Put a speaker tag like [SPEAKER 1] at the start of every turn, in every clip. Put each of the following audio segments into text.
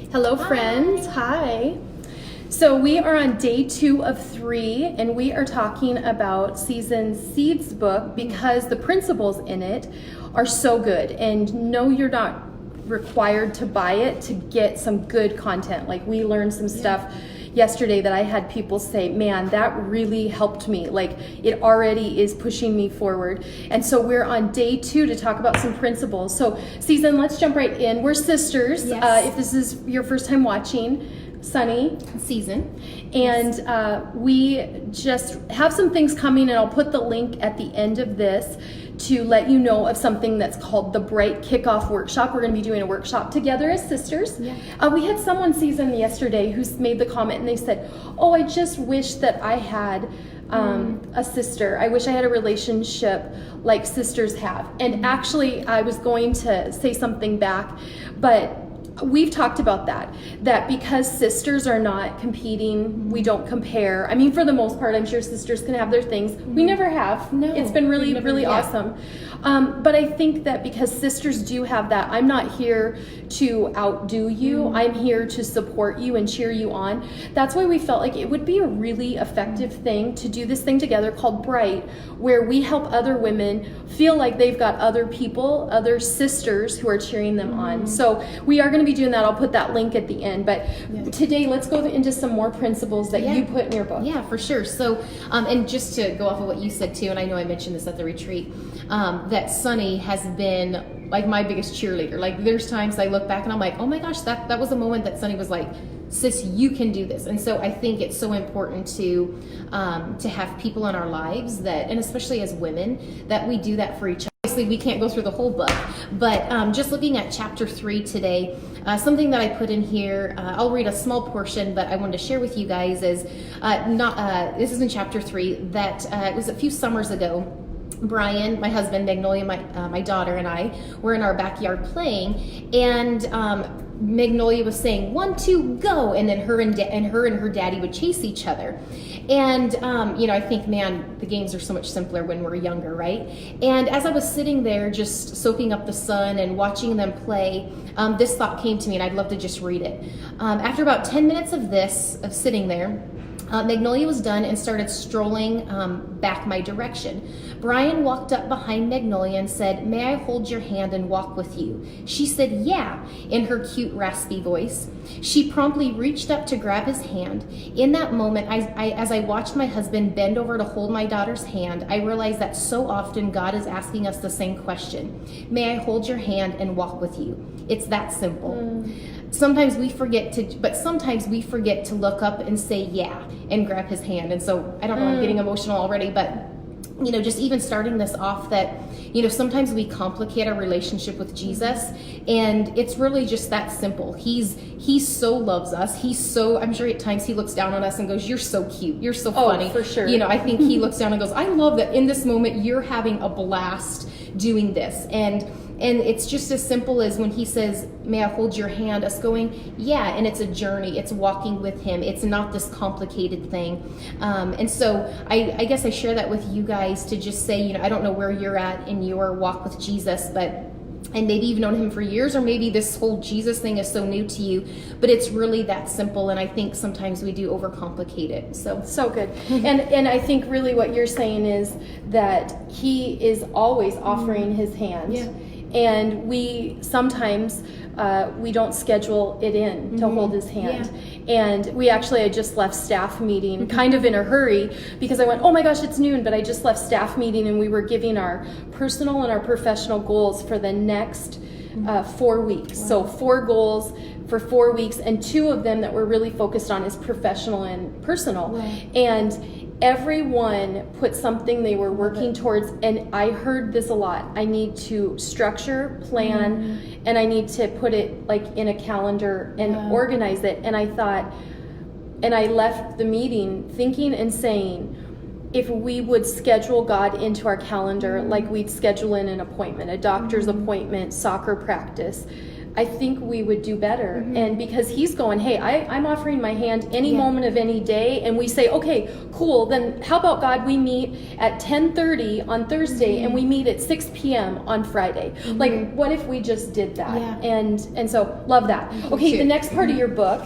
[SPEAKER 1] Hello, friends. Hi. So we are on day 2 of 3, and we are talking about Season Seeds book because the principles in it are so good. And no, you're not required to buy it to get some good content. Like, we learned some stuff yesterday that I had people say, man, that really helped me. Like, it already is pushing me forward. And so we're on day 2 to talk about some principles. So Season, let's jump right in. We're sisters.
[SPEAKER 2] Yes.
[SPEAKER 1] If this is your first time watching, Sonny,
[SPEAKER 2] Season.
[SPEAKER 1] and we just have some things coming, and I'll put the link at the end of this to let you know of something that's called the Bright Kickoff Workshop. We're going to be doing a workshop together as sisters.
[SPEAKER 2] Yeah.
[SPEAKER 1] We had someone, Season, yesterday who's made the comment, and they said, oh, I just wish that I had a sister. I wish I had a relationship like sisters have. And actually, I was going to say something back, but we've talked about that because sisters are not competing, we don't compare. I mean, for the most part, I'm sure sisters can have their things. We never have.
[SPEAKER 2] No,
[SPEAKER 1] it's been really,
[SPEAKER 2] never,
[SPEAKER 1] really
[SPEAKER 2] yeah.
[SPEAKER 1] awesome. But I think that because sisters do have that, I'm not here to outdo you. I'm here to support you and cheer you on. That's why we felt like it would be a really effective thing to do this thing together called Bright, where we help other women feel like they've got other people, other sisters who are cheering them on. So we are going to be doing that. I'll put that link at the end. But today, let's go into some more principles that you put in your book.
[SPEAKER 2] Yeah, for sure. So, and just to go off of what you said too, and I know I mentioned this at the retreat, that Sonny has been like my biggest cheerleader. Like, there's times I look back and I'm like, oh my gosh, that was a moment that Sonny was like, sis, you can do this. And so I think it's so important to have people in our lives that, and especially as women, that we do that for each other. Obviously, we can't go through the whole book, but just looking at chapter 3 today, something that I put in here, I'll read a small portion, but I wanted to share with you guys is this is in chapter 3, that it was a few summers ago. Brian, my husband, Magnolia, my daughter, and I were in our backyard playing, and Magnolia was saying 1, 2, go, and then her and her daddy would chase each other. And I think, man, the games are so much simpler when we're younger, right? And as I was sitting there just soaking up the sun and watching them play, this thought came to me, and I'd love to just read it. After about 10 minutes of sitting there, Magnolia was done and started strolling back my direction. Brian walked up behind Magnolia and said, "May I hold your hand and walk with you?" She said, "Yeah," in her cute, raspy voice. She promptly reached up to grab his hand. In that moment, as I watched my husband bend over to hold my daughter's hand, I realized that so often God is asking us the same question. May I hold your hand and walk with you? It's that simple. Sometimes we forget to look up and say yeah and grab his hand. And so, I don't know, I'm getting emotional already, but just even starting this off, that sometimes we complicate our relationship with Jesus, and it's really just that simple. He so loves us. I'm sure at times he looks down on us and goes, "You're so cute, you're so funny."
[SPEAKER 1] For sure.
[SPEAKER 2] I think he looks down and goes, "I love that in this moment you're having a blast doing this." And it's just as simple as when he says, "May I hold your hand?" us going, yeah, and it's a journey. It's walking with him. It's not this complicated thing. And so I guess I share that with you guys to just say, I don't know where you're at in your walk with Jesus, and maybe you've known him for years, or maybe this whole Jesus thing is so new to you, but it's really that simple. And I think sometimes we do overcomplicate it.
[SPEAKER 1] So good. And I think really what you're saying is that he is always offering his hand. Yeah. And we sometimes we don't schedule it in to hold his hand. Yeah. And I just left staff meeting kind of in a hurry because I went, oh my gosh, it's noon, but I just left staff meeting and we were giving our personal and our professional goals for the next 4 weeks. Wow. So 4 goals for 4 weeks, and 2 of them that we're really focused on is professional and personal. Wow. And everyone put something they were working towards, and I heard this a lot. I need to structure, plan, and I need to put it like in a calendar and organize it. And I thought, and I left the meeting thinking and saying, if we would schedule God into our calendar like we'd schedule in an appointment, a doctor's appointment, soccer practice, I think we would do better. And because he's going, hey, I'm offering my hand any moment of any day, and we say, okay, cool, then how about God, we meet at 10:30 on Thursday and we meet at 6 p.m. on Friday. Like, what if we just did that? And so love that. Okay, the next part of your book.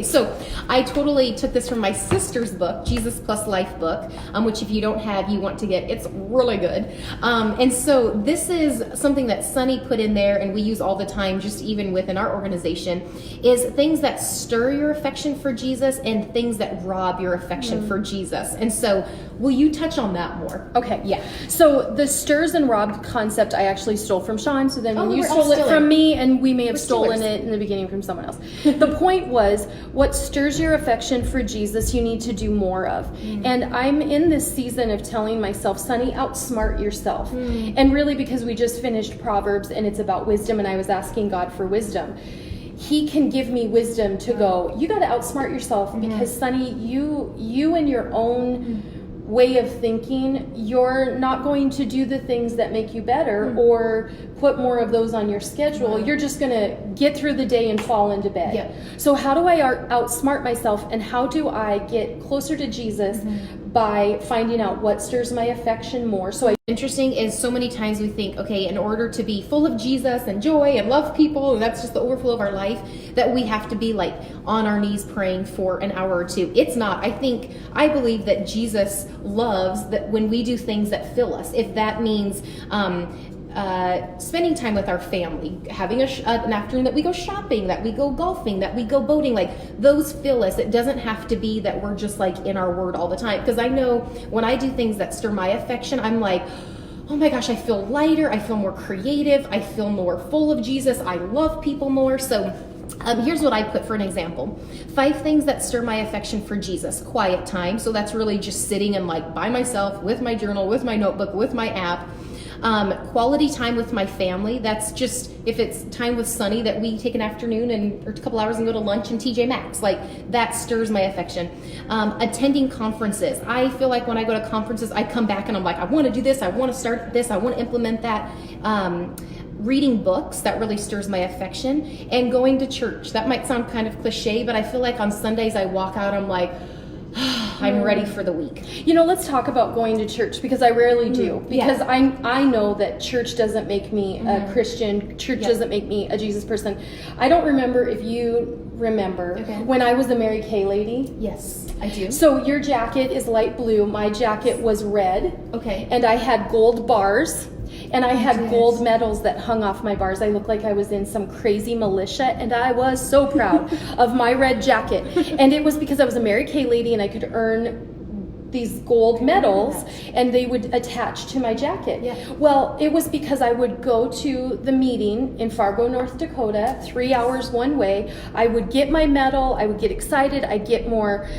[SPEAKER 2] So I totally took this from my sister's book, Jesus Plus Life book, which if you don't have, you want to get. It's really good. And so this is something that Sonny put in there, and we use all the time, just even within our organization, is things that stir your affection for Jesus and things that rob your affection for Jesus. And so will you touch on that more?
[SPEAKER 1] Okay.
[SPEAKER 2] Yeah.
[SPEAKER 1] So the stirs and robbed concept I actually stole from Sean. So then when you
[SPEAKER 2] we're all
[SPEAKER 1] stole it
[SPEAKER 2] stealing.
[SPEAKER 1] from me, and we may have
[SPEAKER 2] We're
[SPEAKER 1] stolen
[SPEAKER 2] stealers.
[SPEAKER 1] it in the beginning from someone else. The point was, what stirs your affection for Jesus, you need to do more of. And I'm in this season of telling myself, Sonny, outsmart yourself. And really, because we just finished Proverbs and it's about wisdom, and I was asking God for wisdom. He can give me wisdom to go, you got to outsmart yourself, because Sonny, you and your own way of thinking, you're not going to do the things that make you better or put more of those on your schedule. You're just going to get through the day and fall into bed. So how do I outsmart myself, and how do I get closer to Jesus by finding out what stirs my affection more? So
[SPEAKER 2] Interesting is so many times we think, okay, in order to be full of Jesus and joy and love people, and that's just the overflow of our life, that we have to be like on our knees praying for an hour or two. It's not. I believe that Jesus loves that when we do things that fill us. If that means spending time with our family, having an afternoon that we go shopping, that we go golfing, that we go boating, like those fill us. It doesn't have to be that we're just like in our word all the time. Because I know when I do things that stir my affection, I'm like, oh my gosh, I feel lighter, I feel more creative, I feel more full of Jesus, I love people more. So here's what I put for an example. 5 things that stir my affection for Jesus. Quiet time. So that's really just sitting and like by myself with my journal, with my notebook, with my app. Quality time with my family. That's just, if it's time with Sonny, that we take an afternoon or a couple hours and go to lunch in TJ Maxx, like that stirs my affection. Attending conferences. I feel like when I go to conferences, I come back and I'm like, I want to do this, I want to start this, I want to implement that. Reading books, that really stirs my affection. And going to church. That might sound kind of cliche, but I feel like on Sundays I walk out, I'm like, I'm ready for the week.
[SPEAKER 1] You know, let's talk about going to church, because I rarely do. Because I know that church doesn't make me a Christian. Church doesn't make me a Jesus person. I don't remember if you remember when I was a Mary Kay lady.
[SPEAKER 2] Yes, I do.
[SPEAKER 1] So your jacket is light blue. My jacket was red.
[SPEAKER 2] Okay.
[SPEAKER 1] And I had gold bars. And I had gold medals that hung off my bars. I looked like I was in some crazy militia, and I was so proud of my red jacket. And it was because I was a Mary Kay lady, and I could earn these gold medals, and they would attach to my jacket. Well, it was because I would go to the meeting in Fargo, North Dakota, 3 hours one way. I would get my medal. I would get excited. I'd get more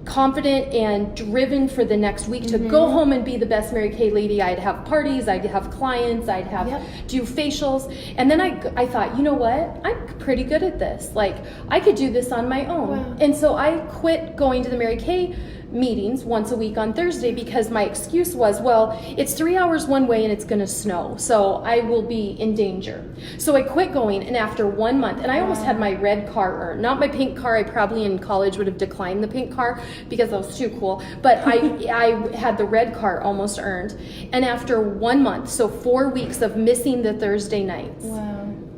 [SPEAKER 1] confident and driven for the next week to go home and be the best Mary Kay lady. I'd have parties, I'd have clients, I'd have do facials. And then I thought, you know what? I'm pretty good at this. Like, I could do this on my own. And so I quit going to the Mary Kay meetings once a week on Thursday, because my excuse was, well, it's 3 hours one way and it's going to snow, so I will be in danger. So I quit going, and after 1 month, and I almost had my red car earned, not my pink car. I probably in college would have declined the pink car because I was too cool, but I had the red car almost earned. And after 1 month, so 4 weeks of missing the Thursday nights,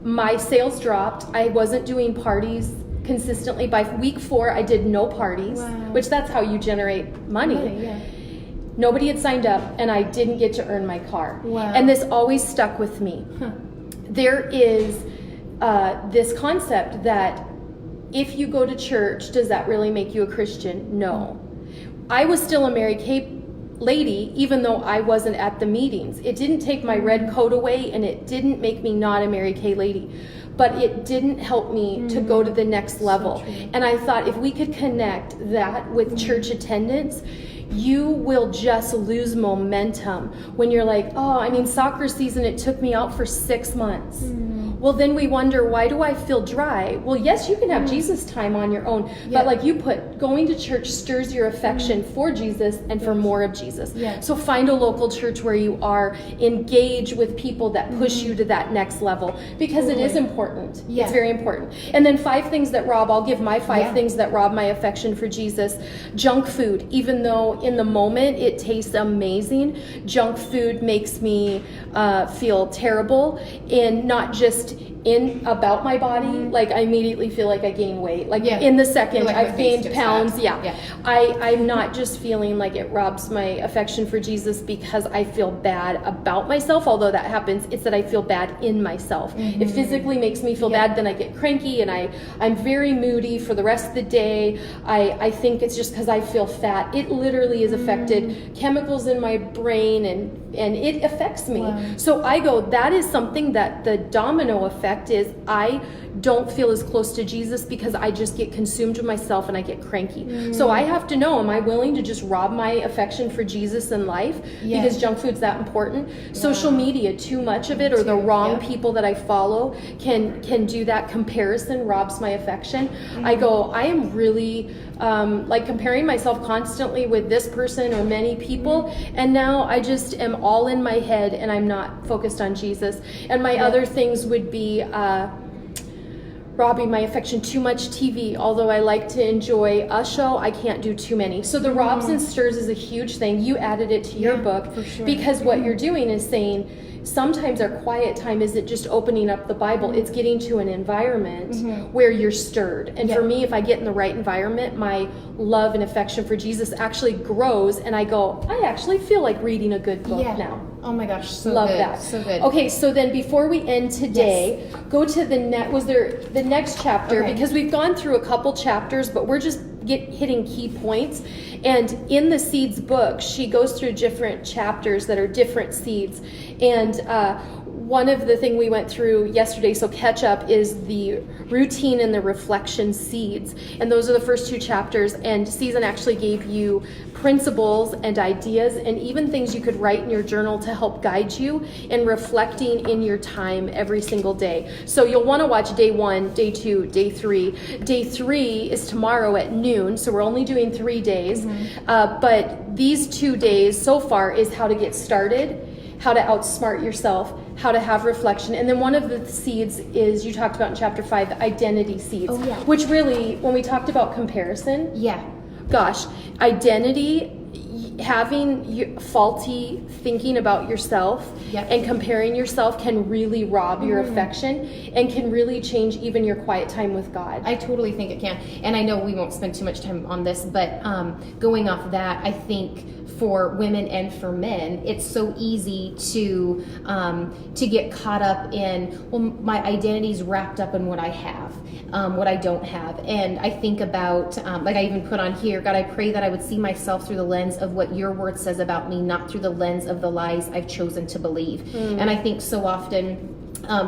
[SPEAKER 1] my sales dropped. I wasn't doing parties consistently. By week 4, I did no parties, which that's how you generate money. Nobody had signed up, and I didn't get to earn my car. And this always stuck with me. There is this concept that if you go to church, does that really make you a Christian? No. I was still a Mary Kay lady, even though I wasn't at the meetings. It didn't take my red coat away, and it didn't make me not a Mary Kay lady. But it didn't help me to go to the next level. And I thought, if we could connect that with church attendance, you will just lose momentum when you're like, oh, I mean, soccer season, it took me out for 6 months. well, then we wonder, why do I feel dry? Well, yes, you can have Jesus time on your own, but like you put, going to church stirs your affection for Jesus and for more of Jesus. So find a local church where you are, engage with people that push you to that next level, because it is important. It's very important. And then 5 things that rob, I'll give my 5 things that rob my affection for Jesus. Junk food, even though in the moment it tastes amazing, junk food makes me feel terrible, and not just in about my body, like I immediately feel like I gain weight, like in the second like I've gained pounds. I'm not just feeling like it robs my affection for Jesus because I feel bad about myself, although that happens. It's that I feel bad in myself. It physically makes me feel bad, then I get cranky and I'm very moody for the rest of the day. I think it's just because I feel fat. It literally has affected chemicals in my brain, and it affects me. So I go, that is something that the domino effect is, I don't feel as close to Jesus because I just get consumed with myself and I get cranky. So I have to know, am I willing to just rob my affection for Jesus in life because junk food's that important? Social media, too much of it, or the wrong people that I follow can do that. Comparison robs my affection. I go, I am really like comparing myself constantly with this person or many people, and now I just am all in my head and I'm not focused on Jesus. And my other things would be robbing my affection, too much TV. Although I like to enjoy a show, I can't do too many. So the robs and stirs is a huge thing. You added it to your book because what you're doing is saying, sometimes our quiet time isn't just opening up the Bible, it's getting to an environment where you're stirred. And for me, if I get in the right environment, my love and affection for Jesus actually grows, and I go, I actually feel like reading a good book now.
[SPEAKER 2] Oh my gosh, so
[SPEAKER 1] love
[SPEAKER 2] good.
[SPEAKER 1] that.
[SPEAKER 2] So good.
[SPEAKER 1] Okay, so then before we end today, go to the next chapter, because we've gone through a couple chapters, but we're just hitting key points. And in the Seeds book, she goes through different chapters that are different seeds. And one of the things we went through yesterday, so catch up, is the routine and the reflection seeds. And those are the first 2 chapters. And Susan actually gave you principles and ideas and even things you could write in your journal to help guide you in reflecting in your time every single day. So you'll want to watch day 1, day 2, day 3. Day 3 is tomorrow at noon, so we're only doing 3 days. But these 2 days so far is how to get started, how to outsmart yourself, how to have reflection. And then one of the seeds is, you talked about in chapter 5, the identity seeds, which really, when we talked about comparison, gosh, identity, having faulty thinking about yourself and comparing yourself can really rob your affection and can really change even your quiet time with God.
[SPEAKER 2] I totally think it can. And I know we won't spend too much time on this, but going off that, I think for women and for men, it's so easy to get caught up in, well, my identity's wrapped up in what I have, what I don't have. And I think about, like I even put on here, God, I pray that I would see myself through the lens of what your word says about me, not through the lens of the lies I've chosen to believe. And I think so often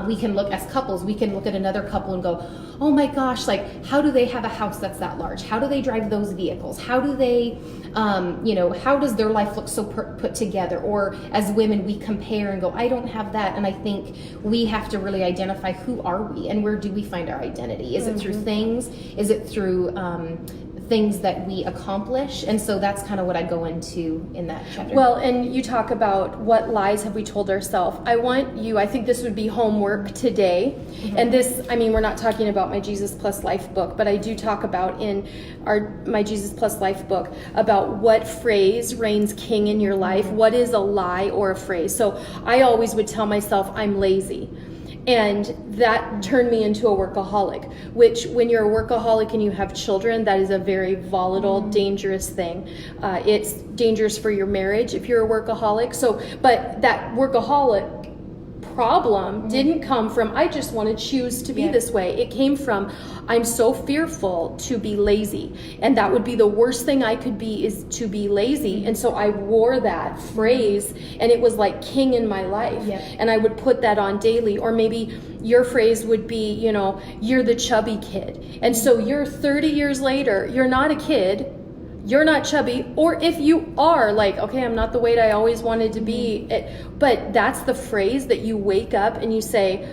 [SPEAKER 2] we can look, as couples, we can look at another couple and go, oh my gosh, like, how do they have a house that's that large? How do they drive those vehicles? How do they, how does their life look so put together? Or as women, we compare and go, I don't have that. And I think we have to really identify, who are we and where do we find our identity? Is it through things? Is it through things that we accomplish? And so that's kind of what I go into in that chapter.
[SPEAKER 1] Well, and you talk about what lies have we told ourselves. I think this would be homework today. And this, I mean, we're not talking about my Jesus Plus Life book, but I do talk about in my Jesus Plus Life book about what phrase reigns king in your life. What is a lie or a phrase? So I always would tell myself I'm lazy. And that turned me into a workaholic, which when you're a workaholic and you have children, that is a very volatile, dangerous thing. It's dangerous for your marriage if you're a workaholic. So, but that workaholic problem didn't come from, I just want to choose to be this way. It came from, I'm so fearful to be lazy. And that would be the worst thing I could be, is to be lazy. And so I wore that phrase and it was like king in my life. And I would put that on daily. Or maybe your phrase would be, you're the chubby kid. And so you're 30 years later, you're not a kid, you're not chubby, or if you are, like, okay, I'm not the weight I always wanted to be, but that's the phrase that you wake up and you say,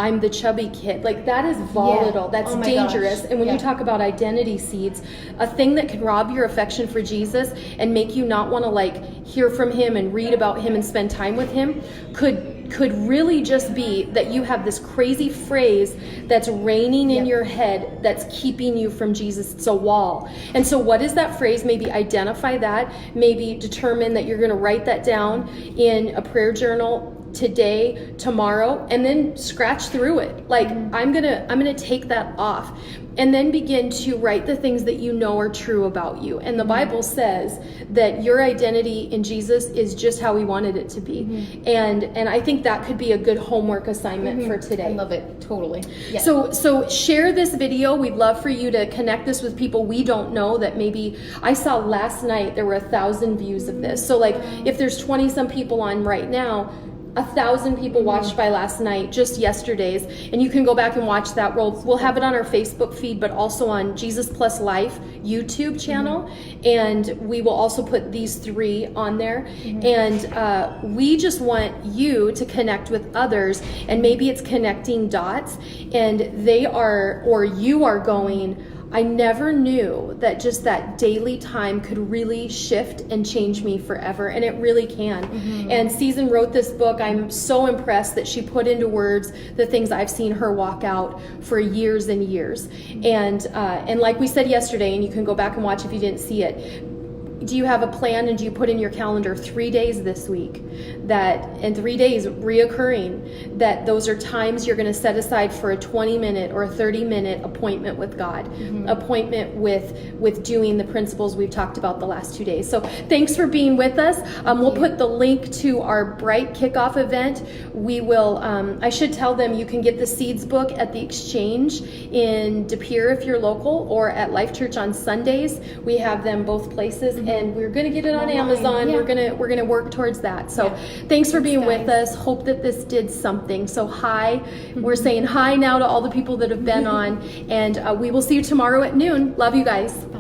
[SPEAKER 1] I'm the chubby kid. Like, that is volatile. That's
[SPEAKER 2] Oh my
[SPEAKER 1] dangerous.
[SPEAKER 2] gosh.
[SPEAKER 1] And when
[SPEAKER 2] Yeah.
[SPEAKER 1] you talk about identity seeds, a thing that can rob your affection for Jesus and make you not want to like hear from him and read about him and spend time with him could really just be that you have this crazy phrase that's reigning in your head that's keeping you from Jesus. It's a wall. And so what is that phrase? Maybe identify that. Maybe determine that you're going to write that down in a prayer journal today, tomorrow, and then scratch through it. Like, I'm gonna take that off, and then begin to write the things that you know are true about you. And the Bible says that your identity in Jesus is just how he wanted it to be. And I think that could be a good homework assignment for today.
[SPEAKER 2] I love it. Totally. Yeah.
[SPEAKER 1] So share this video. We'd love for you to connect this with people we don't know that maybe. I saw last night there were 1,000 views of this. So like, if there's 20 some people on right now, 1,000 people watched by last night, just yesterday's, and you can go back and watch that. We'll have it on our Facebook feed, but also on Jesus Plus Life YouTube channel, and we will also put these 3 on there. And we just want you to connect with others, and maybe it's connecting dots, and they are, or you are going, I never knew that just that daily time could really shift and change me forever. And it really can. And Season wrote this book. I'm so impressed that she put into words the things I've seen her walk out for years and years. And like we said yesterday, and you can go back and watch if you didn't see it, do you have a plan, and do you put in your calendar 3 days this week, that, and 3 days reoccurring, that those are times you're going to set aside for a 20-minute or a 30-minute appointment with God, appointment with doing the principles we've talked about the last 2 days. So thanks for being with us. We'll put the link to our Bright Kickoff event. We will, I should tell them you can get the Seeds book at the Exchange in De Pere if you're local, or at Life Church on Sundays. We have them both places. And we're going to get it on Amazon.
[SPEAKER 2] Yeah.
[SPEAKER 1] We're gonna work towards that. So thanks for being with us. Hope that this did something. So hi, we're saying hi now to all the people that have been on, and we will see you tomorrow at noon. Love you guys.
[SPEAKER 2] Bye.